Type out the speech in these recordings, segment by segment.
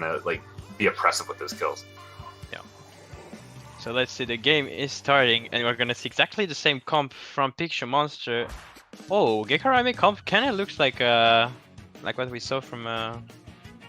kind of like be oppressive with those kills. Yeah. So let's see, the game is starting, and we're gonna see exactly the same comp from Pixio Monster. Oh, Gekka Raimei comp kind of looks like what we saw from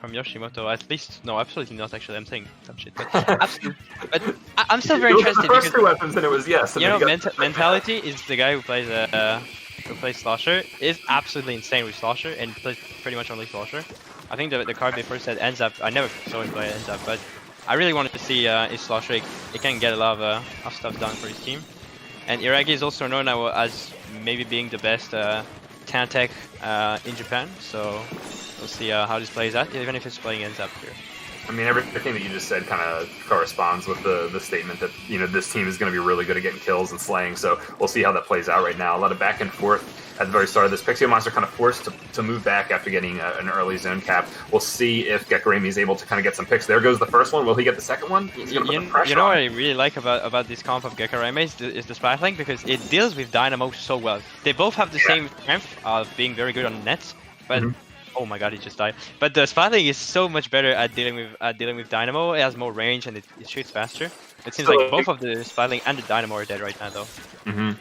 Yoshimoto. At least, no, absolutely not. Actually, I'm saying some shit. But absolutely. But I'm still very interested. The first two weapons, and it was yes. You know, mentality is the guy who plays Slosher is absolutely insane with Slosher and plays pretty much only Slosher. I think the card before said ends up. I never saw him play ends up, but I really wanted to see if Slosher it can get a lot of stuff done for his team. And Iragi is also known now as maybe being the best tan tech in Japan. So we'll see how this plays out, even if it's playing ends up here. I mean, everything that you just said kind of corresponds with the statement that, you know, this team is going to be really good at getting kills and slaying, so we'll see how that plays out right now. A lot of back and forth at the very start of this. Pixio Monster kind of forced to move back after getting an early zone cap. We'll see if Gekka Raimei is able to kind of get some picks. There goes the first one. Will he get the second one? He's going to put the pressure You know on. what I really like about this comp of Gekka Raimei is the Splatling, because it deals with Dynamo so well. They both have the same strength of being very good on nets, but oh my god, he just died. But the Splatling is so much better at dealing with Dynamo. It has more range and it shoots faster. It seems like both of the Splatling and the Dynamo are dead right now, though.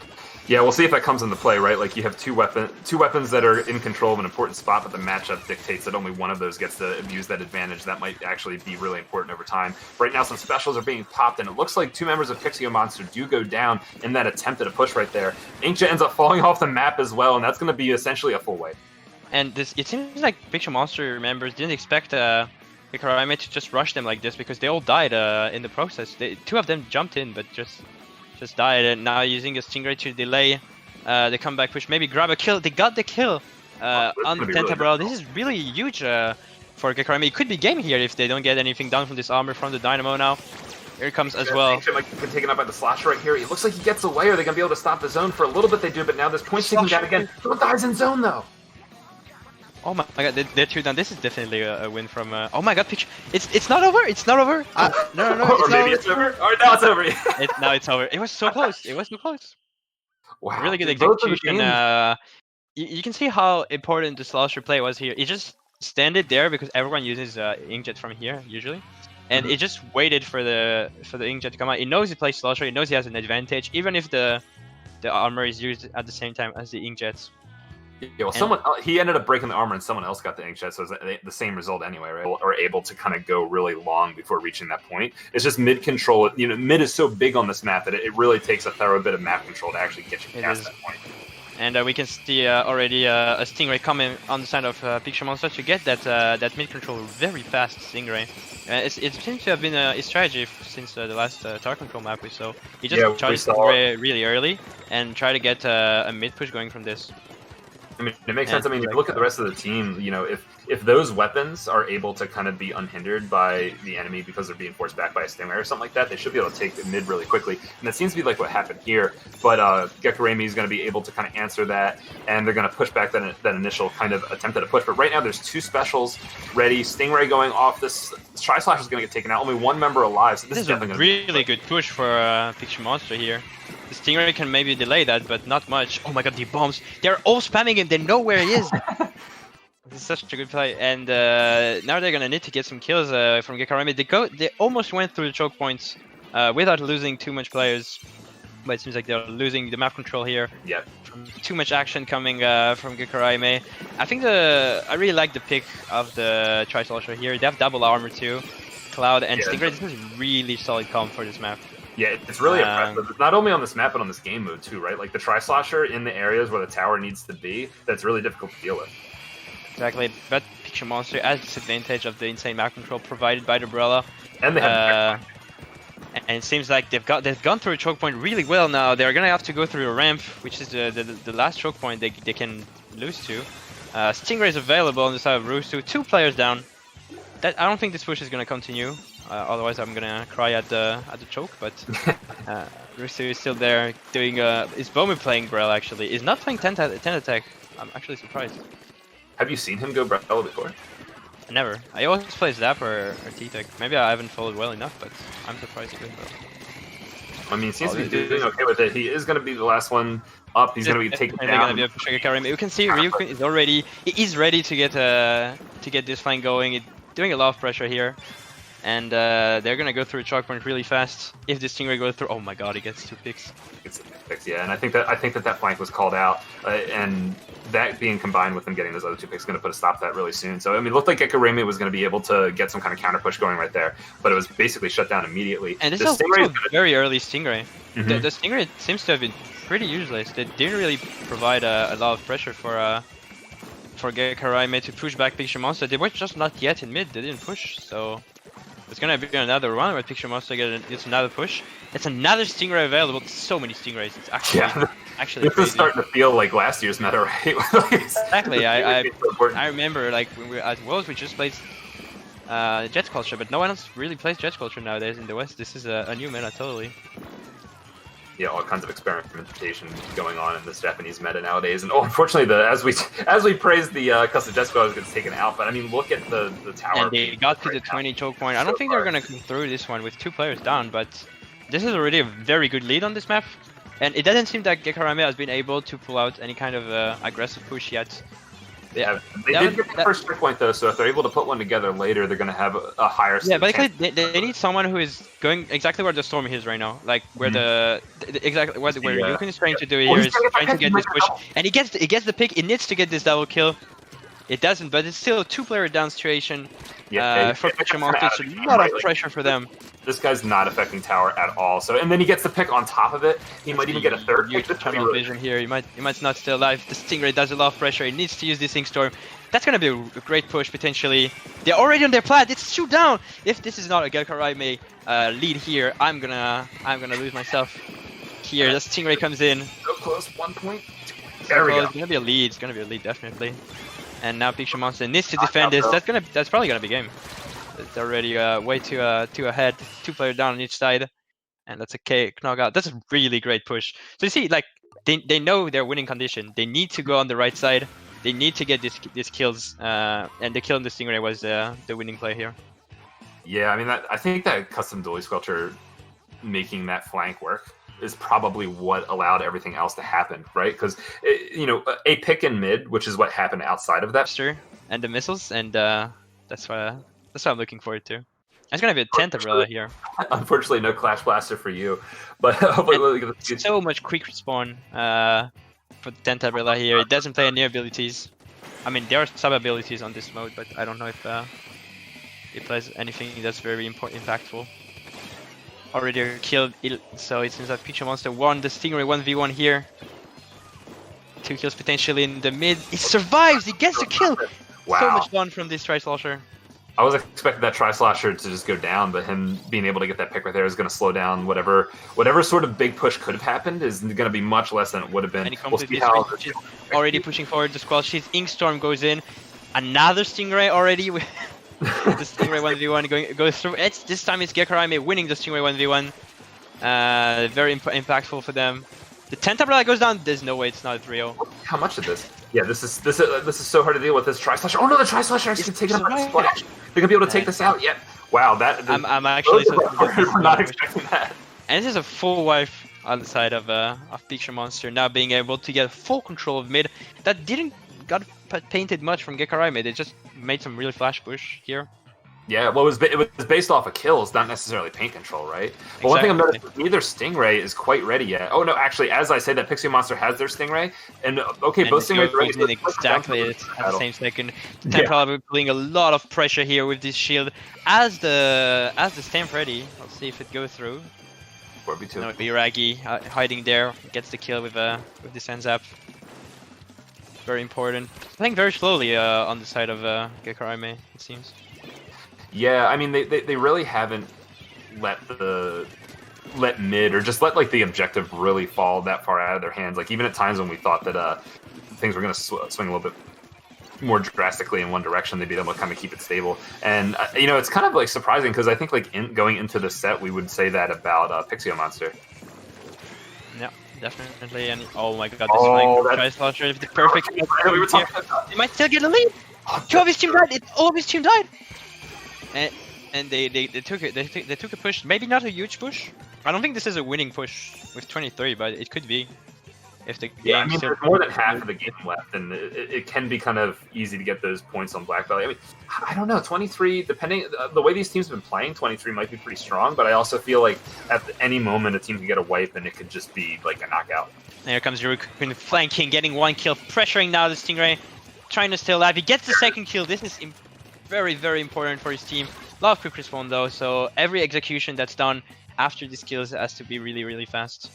Yeah, we'll see if that comes into play, right? Like, you have two weapons that are in control of an important spot, but the matchup dictates that only one of those gets to use that advantage. That might actually be really important over time. Right now, some specials are being popped, and it looks like two members of Pixio Monster do go down in that attempt at a push right there. Inkjet ends up falling off the map as well, and that's going to be essentially a full wave. And it seems like Pixio Monster members didn't expect Gekka Raimei to just rush them like this, because they all died in the process. Two of them jumped in, but just died, and now using a Stingray to delay the comeback push, maybe grab a kill. They got the kill on the Tentabral. This is really huge for Gekka Raimei. It could be game here if they don't get anything done from this armor from the Dynamo now. Here it comes as well. Might get taken up by the Slasher right here. It looks like he gets away. Are they going to be able to stop the zone? For a little bit they do, but now there's points taken down again. Who dies in zone, though? Oh my god, they're two down. This is definitely a win from. Oh my god, Pitch! It's not over. It's not over. No. Or maybe it's over. Or now it's over. Now it's over. It was so close. It was so close. Wow. Really good execution. You can see how important the Slosher play was here. He just standed there because everyone uses Inkjet from here usually, and he just waited for the Inkjet to come out. He knows he plays Slosher. He knows he has an advantage, even if the armor is used at the same time as the Inkjets. Yeah, well, he ended up breaking the armor and someone else got the Inkjet, so it's the same result anyway, right? Or able to kind of go really long before reaching that point. It's just mid control. You know, mid is so big on this map that it really takes a thorough bit of map control to actually get you past that point. And we can see already a Stingray coming on the side of Pixio Monster to get that mid control very fast Stingray. It seems to have been his strategy since the last tower control map we saw. He just charged Stingray really early and try to get a mid push going from this. I mean, it makes sense. I mean, if you look at the rest of the team, you know, if those weapons are able to kind of be unhindered by the enemy because they're being forced back by a Stingray or something like that, they should be able to take the mid really quickly. And that seems to be like what happened here. But Gekka Raimei is going to be able to kind of answer that, and they're going to push back that initial kind of attempt at a push. But right now, there's two specials ready. Stingray going off. This Tri-Slash is going to get taken out. Only one member alive. So this is definitely a really good push for Pixio Monster here. The Stingray can maybe delay that, but not much. Oh my god, the bombs! They're all spamming him. They know where he is. This is such a good play, and now they're gonna need to get some kills from Gekka Raimei. They almost went through the choke points without losing too much players, but it seems like they're losing the map control here. Yeah. From too much action coming from Gekka Raimei. I think I really like the pick of the Tri-Slasher here. They have double armor too. Cloud and Stingray. This is really solid comp for this map. Yeah, it's really impressive. Not only on this map, but on this game mode too, right? Like the Tri-Slasher in the areas where the tower needs to be, that's really difficult to deal with. Exactly, but Pixio Monster has this advantage of the insane map control provided by the Umbrella. And they have and it seems like they've gone through a choke point really well now. They're gonna have to go through a ramp, which is the last choke point they can lose to. Stingray is available on the side of Rusu. 2 players down. I don't think this push is gonna continue. Otherwise, I'm gonna cry at the choke. But Rusu is still there doing. Is Bomu playing Brel actually? He's not playing 10 attack. I'm actually surprised. Have you seen him go Brel before? Never. I always play Zap or T-Tech. Maybe I haven't followed well enough, but I'm surprised he did Brel. I mean, he seems to be doing okay with it. He is going to be the last one up. He's going to be taken down. Going to be a Raimei. You can see Ryukun is ready to get this flank going. doing a lot of pressure here. And they're gonna go through a choke point really fast. If the Stingray goes through, oh my god, he gets 2 picks. It's picks, yeah, and I think that flank was called out, and that being combined with them getting those other 2 picks is going to put a stop to that really soon. So I mean, it looked like Gekka Raimei was going to be able to get some kind of counter push going right there, but it was basically shut down immediately. And this is also a very early Stingray. The Stingray seems to have been pretty useless. They didn't really provide a lot of pressure for Gekka Raimei to push back Pixio Monster. They were just not yet in mid. They didn't push, so. It's gonna be another run where Pixio Monster gets another push. It's another Stingray available. So many Stingrays. It's actually this is starting to feel like last year's meta, right? Exactly. I remember like when we were at Worlds, we just played Jet Culture, but no one else really plays Jet Culture nowadays in the West. This is a new meta, totally. Yeah, all kinds of experimentation going on in this Japanese meta nowadays, and unfortunately, as we praised the custom Jet Squad gets taken out. But I mean, look at the tower. And they got to the 20 choke point. I don't think they're gonna come through this one with 2 players down, but this is already a very good lead on this map, and it doesn't seem that Gekka Raimei has been able to pull out any kind of aggressive push yet. Yeah, they did get the first checkpoint though, so if they're able to put one together later, they're going to have a higher. Yeah, but they need someone who is going exactly where the storm is right now, like where exactly where Yukon is trying to do here is trying to get this push, and he gets the pick. It needs to get this double kill. It doesn't, but it's still a 2-player down situation. For Pixio Monster, it's a lot of pressure for them. This guy's not affecting tower at all. So, and then he gets the pick on top of it. He might even get a third pick. Tunnel vision here. He might not stay alive. The Stingray does a lot of pressure. He needs to use this Ink Storm. That's gonna be a great push potentially. They're already on their plat. It's 2 down. If this is not a Gekka Raimei lead here, I'm gonna lose myself here. The Stingray comes in. So close, 1 point. There we go. It's gonna be a lead. It's gonna be a lead definitely. And now Pixio Monster needs to defend this. That's probably gonna be game. It's already way too ahead. 2-player down on each side, and that's a knockout. That's a really great push. So you see, like they know their winning condition. They need to go on the right side. They need to get these kills, and the kill on the Stingray was the winning play here. Yeah, I mean, I think that custom Dually Squelcher making that flank work is probably what allowed everything else to happen, right? Because a pick in mid, which is what happened outside of that, sure, and the missiles, and that's what I'm looking forward to. It's gonna be a 10th umbrella here. Unfortunately, no Clash Blaster for you, but hopefully we'll get so much quick respawn for the 10th umbrella here. It doesn't play any abilities. I mean, there are sub abilities on this mode, but I don't know if it plays anything that's very impactful. Already killed, so it seems like Pixio Monster won the Stingray 1v1 here. 2 kills potentially in the mid. He survives. He gets a kill. Wow. So much fun from this Tri-Slosher. I was expecting that Tri-Slosher to just go down, but him being able to get that pick right there is going to slow down whatever sort of big push could have happened is going to be much less than it would have been. And he completely switches, already pushing forward the squad. She's Ink Storm goes in. Another Stingray already with the Stingray 1v1 goes through. This time it's Gekka Raimei winning the Stingray 1v1. Very impactful for them. The 10th umbrella goes down. There's no way it's not real. How much of this? Yeah, this is so hard to deal with this Tri-Slosher. Oh no, the Tri-Slosher is taking up a splash. They're gonna be able to take this out. Yep. Wow, I'm actually we're not expecting that. And this is a full wipe on the side of Pixio Monster now being able to get full control of mid. That didn't got painted much from Gekka Raimei. They just made some really flash push here. Yeah, well, it was based off of kills, not necessarily paint control, right? But one thing I'm noticing, neither Stingray is quite ready yet. Oh no, actually, as I say that, Pixio Monster has their Stingray, and okay, both Stingrays are ready. Exactly, it's at the same second. Temple putting a lot of pressure here with this shield. As the stamp ready, let's see if it goes through. 4v2. No, Biragi hiding there, gets the kill with this ends up. Very important. Playing very slowly on the side of Gekka Raimei, it seems. Yeah, I mean they really haven't let mid or just let like the objective really fall that far out of their hands. Like even at times when we thought that things were going to swing a little bit more drastically in one direction, they'd be able to kind of keep it stable. And it's kind of like surprising because I think like going into the set we would say that about Pixio Monster. Yeah, definitely. And oh my god, this Tri-Slosher is the perfect. They might still get a lead. 2 of his team died. All of his team died. And they took a push, maybe not a huge push. I don't think this is a winning push with 23, but it could be. if the game. Yeah, I mean, there's more than half of the game left, and it can be kind of easy to get those points on Black Belly. I mean, I don't know, 23, depending the way these teams have been playing, 23 might be pretty strong, but I also feel like at any moment a team can get a wipe, and it could just be like a knockout. There comes Yurikun flanking, getting 1 kill, pressuring now the Stingray, trying to stay alive. He gets the 2nd kill. This is very, very important for his team. A lot of quick respawn though, so every execution that's done after these kills has to be really, really fast.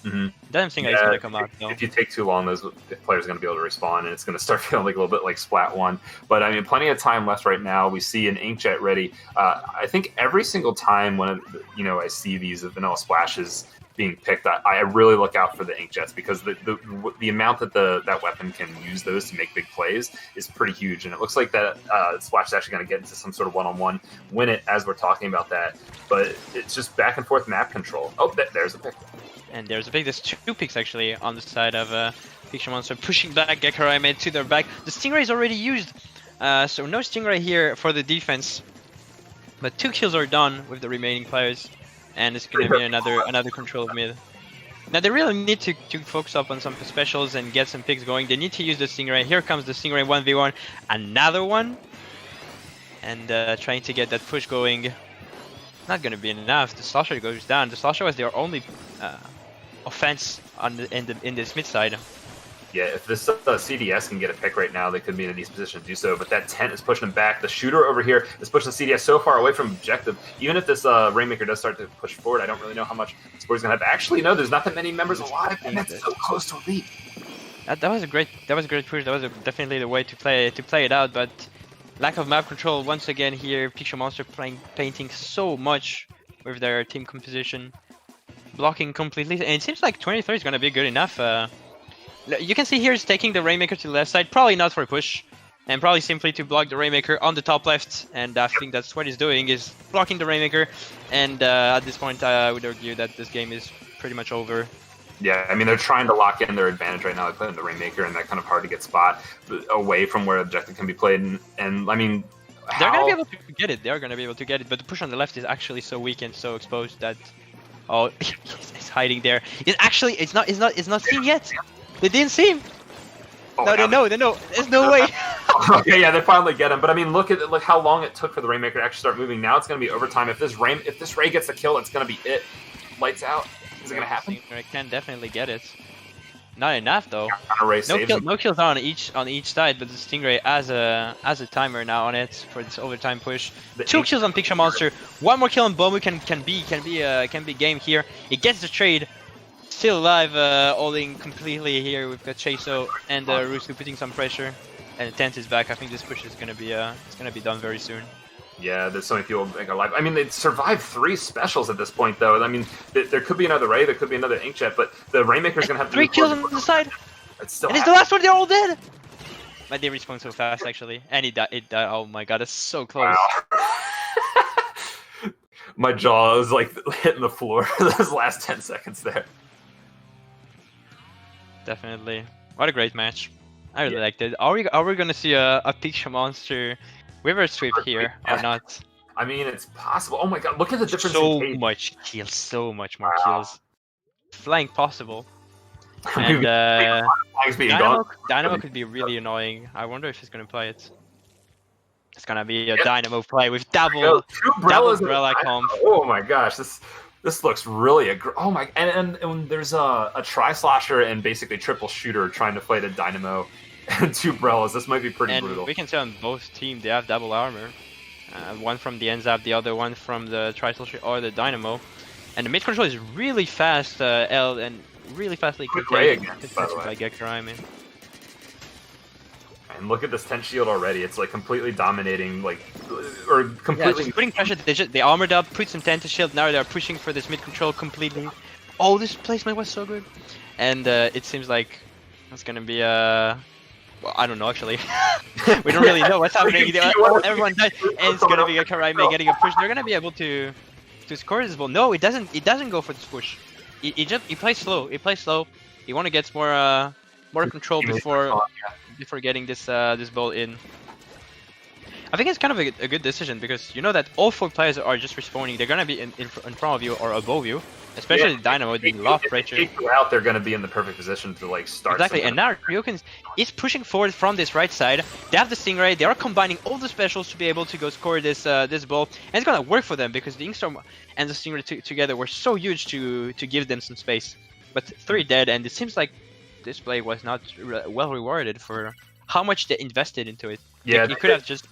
Doesn't think he's gonna come out though. If you take too long, those players are gonna be able to respawn, and it's gonna start feeling like a little bit like Splat 1. But I mean, plenty of time left right now. We see an Inkjet ready. I think every single time when I see these vanilla splashes being picked, I really look out for the Inkjets, because the amount that that weapon can use those to make big plays is pretty huge. And it looks like that splash is actually going to get into some sort of one-on-one, win it as we're talking about that. But it's just back and forth map control. Oh, there's a pick. And there's a pick. There's 2 picks actually on the side of Pixio Monster, pushing back Gekka Raimei to their back. The Stingray is already used, so no Stingray here for the defense. But 2 kills are done with the remaining players. And it's gonna be another control of mid. Now they really need to focus up on some specials and get some picks going. They need to use the Stingray. Here comes the Stingray 1v1, another one, and trying to get that push going. Not gonna be enough. The Slosher goes down. The Slosher was their only offense in this mid side. Yeah, if this CDS can get a pick right now, they could be in a decent position to do so. But that tent is pushing them back. The shooter over here is pushing the CDS so far away from objective. Even if this Rainmaker does start to push forward, I don't really know how much Sport's gonna have. Actually, no, there's not that many members alive, and that's so close to a lead. That was a great push. That was definitely the way to play it out. But lack of map control once again here. Pixio Monster painting so much with their team composition, blocking completely, and it seems like 23 is gonna be good enough. You can see here he's taking the Rainmaker to the left side, probably not for a push, and probably simply to block the Rainmaker on the top left, and I think that's what he's doing, is blocking the Rainmaker, and at this point I would argue that this game is pretty much over. Yeah, I mean, they're trying to lock in their advantage right now. They put in the Rainmaker in that kind of hard to get spot away from where objective can be played, and I mean, they're gonna be able to get it. They're gonna be able to get it, but the push on the left is actually so weak and so exposed that he's hiding there. It's not seen yet. They didn't see him. Oh, no, they know. There's no way. Okay, yeah, they finally get him. But I mean, look how long it took for the Rainmaker to actually start moving. Now it's going to be overtime. If this Ray gets the kill, it's going to be it. Lights out. Is it going to happen? I can definitely get it. Not enough though. No kills on each side, but the Stingray as a timer now on it for this overtime push. 2 kills on Pixio Monster. 1 more kill on Bomu can be game here. It gets the trade. Still alive, holding completely here. We've got Chaso and Rusu putting some pressure, and the tent is back. I think this push is gonna be done very soon. Yeah, there's so many people alive. I mean, they survived 3 specials at this point, though. I mean, there could be another Ray, there could be another Inkjet, but the Rainmaker's gonna have 3 kills on the side. It's still. And it's the last one. They're all dead. But they respawn so fast, actually, and it died. Oh my god, that's so close. Wow. My jaw was like hitting the floor those last 10 seconds there. Definitely. What a great match. I really liked it. Are we gonna see a Pixio Monster river sweep here or not? I mean, it's possible. Oh my god, look at the difference. So much kills, so much more kills. Flying possible. And Dynamo could be really annoying. I wonder if he's gonna play it. It's gonna be a Dynamo play with double umbrella comp. Oh my gosh, this looks really oh my, and there's a tri-slosher and basically triple shooter trying to fight a Dynamo and 2 Brellas. This might be pretty brutal. We can see on both teams they have double armor. One from the NZAP, the other one from the tri-slosher or the Dynamo. And the mid control is really fast, L, and really fastly contained by Gekka Raimei. And look at this tent shield already. It's like completely dominating, or completely. Yeah, just putting pressure. They armored up, put some tent shield. Now they're pushing for this mid control completely. Oh, this placement was so good. And it seems like it's gonna be well, I don't know actually. We don't really know what's happening. Everyone died, and it's gonna be Gekka Raimei getting a push. They're gonna be able to score this ball. No, it doesn't. It doesn't go for this push. He plays slow. He plays slow. He want to get more control before getting this ball in. I think it's kind of a good decision because you know that all 4 players are just respawning. They're gonna be in front of you or above you, especially Dynamo with low pressure. If they take you out, they're gonna be in the perfect position to like start. Exactly, and now Ryokan is pushing forward from this right side. They have the Stingray. They are combining all the specials to be able to go score this this ball, and it's gonna work for them because the Inkstrom and the Stingray together were so huge to give them some space. But 3 dead, and it seems like this play was not well rewarded for how much they invested into it. Yeah, you could have just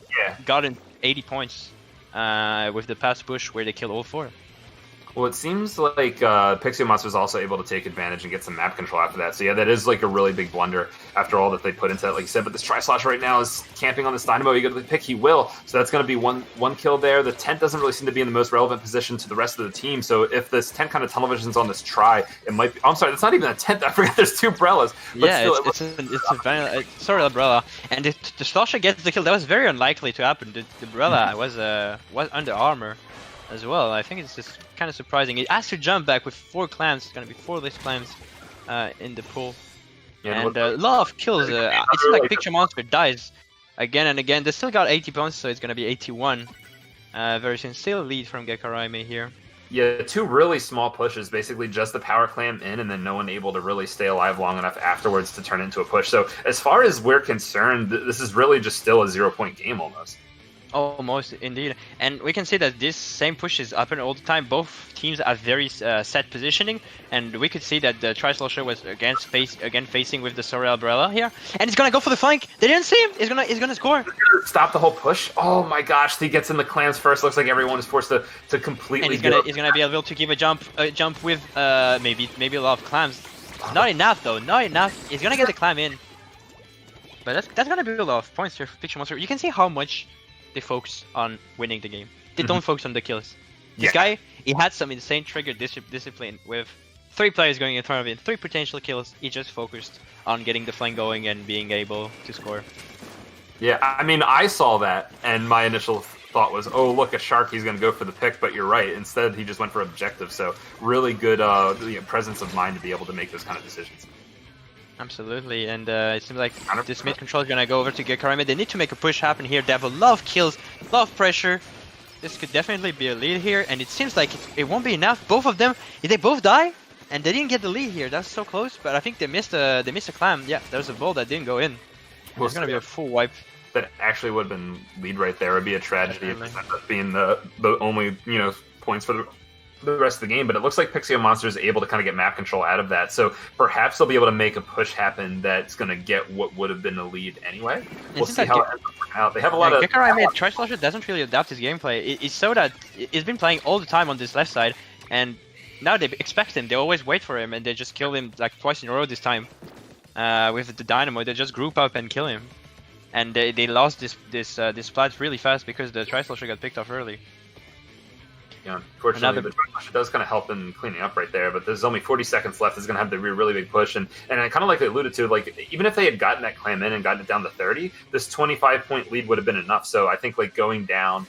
gotten 80 points with the pass push where they killed all 4. Well, it seems like Pixio Monster was also able to take advantage and get some map control after that. So yeah, that is like a really big blunder after all that they put into that, like you said. But this Tri-Slash right now is camping on this Dynamo. You go to the pick, he will. So that's going to be one kill there. The tent doesn't really seem to be in the most relevant position to the rest of the team. So if this tent kind of tunnel vision's on this try, it might be... I'm sorry, that's not even a tent. I forgot there's 2 umbrellas. But yeah, still, it's sorry, umbrella. And if the Slasher gets the kill, that was very unlikely to happen. The umbrella was under armor as well. I think it's just kind of surprising. It has to jump back with 4 clams. It's gonna be 4 less clams in the pool, and a lot of kills. It seems like Picture Monster dies again and again. They still got 80 points, so it's gonna be 81 very soon. Still a lead from Gekka Raimei here. Yeah, 2 really small pushes, basically just the power clam in, and then no one able to really stay alive long enough afterwards to turn into a push. So as far as we're concerned, this is really just still a 0-point game almost. Almost, indeed. And we can see that this same push is happening all the time. Both teams have very set positioning, and we could see that the Tri-Slasher was again facing with the Sorrel Umbrella here, and he's gonna go for the flank. They didn't see him. He's gonna score. Stop the whole push. Oh my gosh, he gets in the clams first. Looks like everyone is forced to completely. And he's gonna be able to give a jump with maybe a lot of clams. Not enough though. Not enough. He's gonna get the clam in, but that's gonna be a lot of points here for Picture Monster. You can see how much they focus on winning the game. They don't focus on the kills. This guy, he had some insane trigger discipline with 3 players going in front of him, 3 potential kills. He just focused on getting the flank going and being able to score. Yeah, I mean, I saw that, and my initial thought was, oh, look, a shark, he's going to go for the pick, but you're right. Instead, he just went for objective. So really good presence of mind to be able to make those kind of decisions. Absolutely, and it seems like this mid control is gonna go over to Gekka Raimei. They need to make a push happen here. They have a lot of kills, a lot of pressure. This could definitely be a lead here, and it seems like it won't be enough. Both of them, they both die, and they didn't get the lead here. That's so close, but I think they missed a clam. Yeah, there was a ball that didn't go in. It's gonna be a full wipe. That actually would have been lead right there. It would be a tragedy if it ended up being the only points for the rest of the game, but it looks like Pixio Monster is able to kind of get map control out of that, so perhaps they'll be able to make a push happen that's going to get what would have been a lead anyway. We'll see how it ends up working out. They have a lot of... Gekka Raimei, Tri-Slasher doesn't really adapt his gameplay. It's so that he's been playing all the time on this left side, and now they expect him. They always wait for him, and they just kill him like 2 in a row this time. With the Dynamo, they just group up and kill him. And they lost this Splat really fast because the Tri-Slasher got picked off early. Yeah, unfortunately, the push does kind of help in cleaning up right there, but there's only 40 seconds left. It's going to have the really big push, and I kind of like I alluded to, like even if they had gotten that clam in and gotten it down to 30, this 25-point lead would have been enough. So I think like going down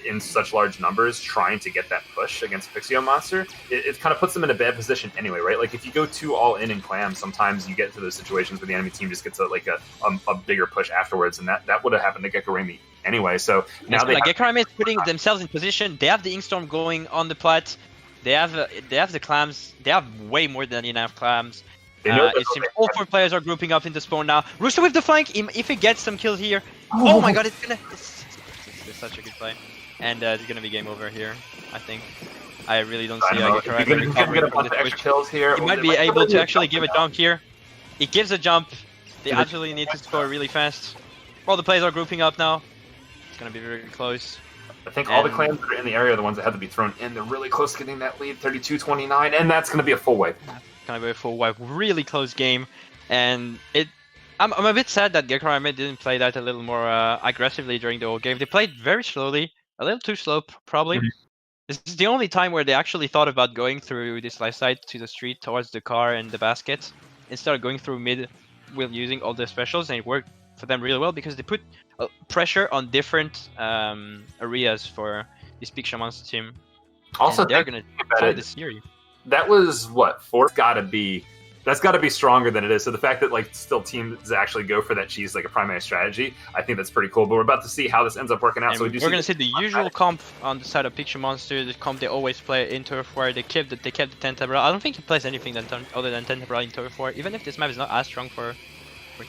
in such large numbers, trying to get that push against Pixio Monster, it kind of puts them in a bad position anyway, right? Like if you go 2 all in clam, sometimes you get into those situations where the enemy team just gets a bigger push afterwards, and that would have happened to Gekka Raimei anyway. So now Gekka Raimei is putting themselves in position. They have the Inkstorm going on the plat. They have the clams. They have way more than enough clams. It seems all 4 players are grouping up in the spawn now. Rooster with the flank. If he gets some kills here, oh my god, it's such a good play, and it's gonna be game over here. I think. I really don't see Gekka Raimei get a bunch of extra kills here. He might be able to actually give a jump here. He gives a jump. They absolutely need to score really fast. All the players are grouping up now. It's gonna be very close. I think all the clams that are in the area are the ones that have to be thrown in. They're really close to getting that lead, 32-29, and that's going to be a full wipe. Going to be a full wipe. Really close game, and I'm a bit sad that Gekka Raimei didn't play that a little more aggressively during the whole game. They played very slowly, a little too slow, probably. This is the only time where they actually thought about going through this left side to the street towards the car and the basket, instead of going through mid with using all the specials, and it worked for them really well because they put pressure on different areas for this Pixio Monster team. Also, they're gonna play the series. That was what 4th got to be That's got to be stronger than it is. So the fact that like still teams actually go for that cheese like a primary strategy, I think that's pretty cool. But we're about to see how this ends up working out. And so we're going to see the usual comp on the side of Pixio Monster. The comp they always play in Turf War. They kept the Tentabra. I don't think he plays anything other than Tentabra in Turf War, even if this map is not as strong for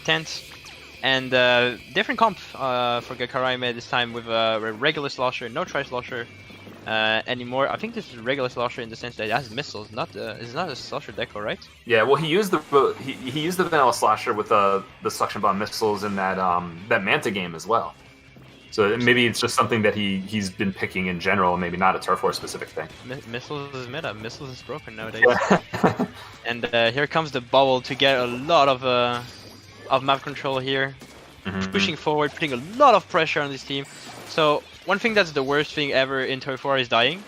Tent. And different comp for Gekka Raimei this time with a regular Slosher, no Tri-Slosher anymore. I think this is regular Slosher in the sense that it has missiles, it's not a Slosher deco, right? Yeah, well, he used the vanilla Slosher with the suction bomb missiles in that that Manta game as well. So maybe it's just something that he's been picking in general, maybe not a Turf War specific thing. Missiles is meta. Missiles is broken nowadays. Yeah. And here comes the bubble to get a lot of map control here, pushing forward, putting a lot of pressure on this team. So one thing that's the worst thing ever in Turf War is dying.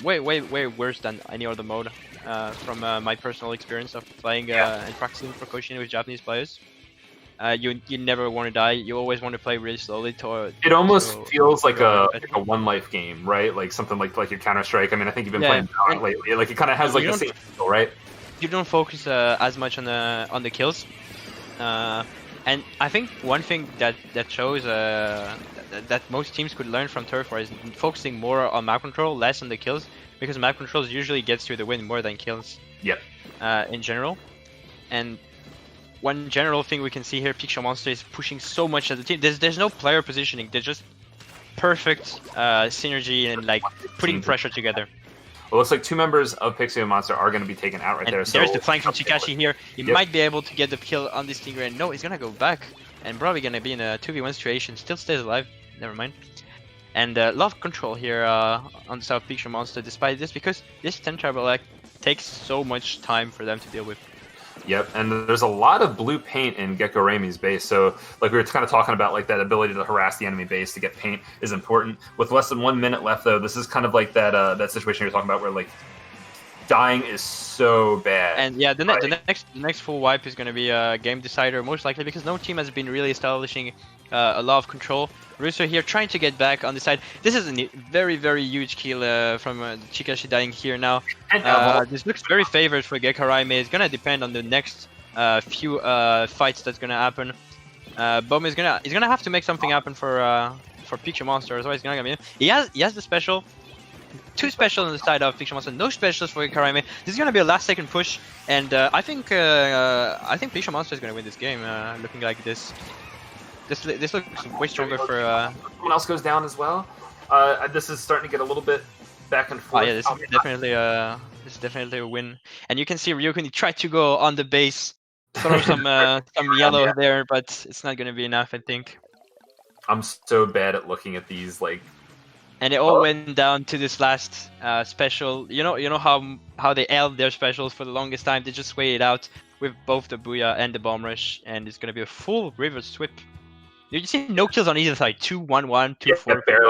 Way worse than any other mode from my personal experience of playing and practicing Prokoshini with Japanese players. You never want to die. You always want to play really slowly. It almost feels like a one life game, right? Like something like your Counter-Strike. I mean, I think you've been playing Valorant lately. Like it kind of has like the same feel, right? You don't focus as much on the kills. And I think one thing that shows that most teams could learn from Turf War is focusing more on map control, less on the kills, because map controls usually gets you the win more than kills. Yep. In general, and one general thing we can see here, Pixio Monster is pushing so much as a team. There's no player positioning. They're just perfect synergy and like putting pressure together. Well, it looks like two members of Pixio Monster are going to be taken out right there. So there's the flank from Chikashi here. He might be able to get the kill on this Stingray. No, he's going to go back and probably going to be in a 2v1 situation. Still stays alive. Never mind. And a lot of control here on the South Pixio Monster despite this, because this Tentabra takes so much time for them to deal with. Yep, and there's a lot of blue paint in Gekka Raimei's base, so like we were kind of talking about, like that ability to harass the enemy base to get paint is important. With less than 1 minute left, though, this is kind of like that situation you're talking about where like dying is so bad. And yeah, the next full wipe is going to be a game decider, most likely, because no team has been really establishing a lot of control. Russo here trying to get back on the side. This is a very huge kill from Chikashi dying here now. This looks very favored for Gekka Raimei. It's gonna depend on the next few fights that's gonna happen. Bom he's gonna have to make something happen for Pixio Monster, otherwise he's gonna get He has the special. 2 special on the side of Pixio Monster, no specials for Gekka Raimei. This is gonna be a last second push, and I think Pixio Monster is gonna win this game. Looking like this. This looks way stronger for. Someone else goes down as well. This is starting to get a little bit back and forth. Oh yeah, this is definitely a win. And you can see Ryukuni tried to go on the base, throw some yellow there, but it's not gonna be enough, I think. I'm so bad at looking at these like. And it all went down to this last special. You know how they held their specials for the longest time. They just waited out with both the Booyah and the Bomb Rush, and it's gonna be a full reverse sweep. You see no kills on either side. 2-1-1, 2-4.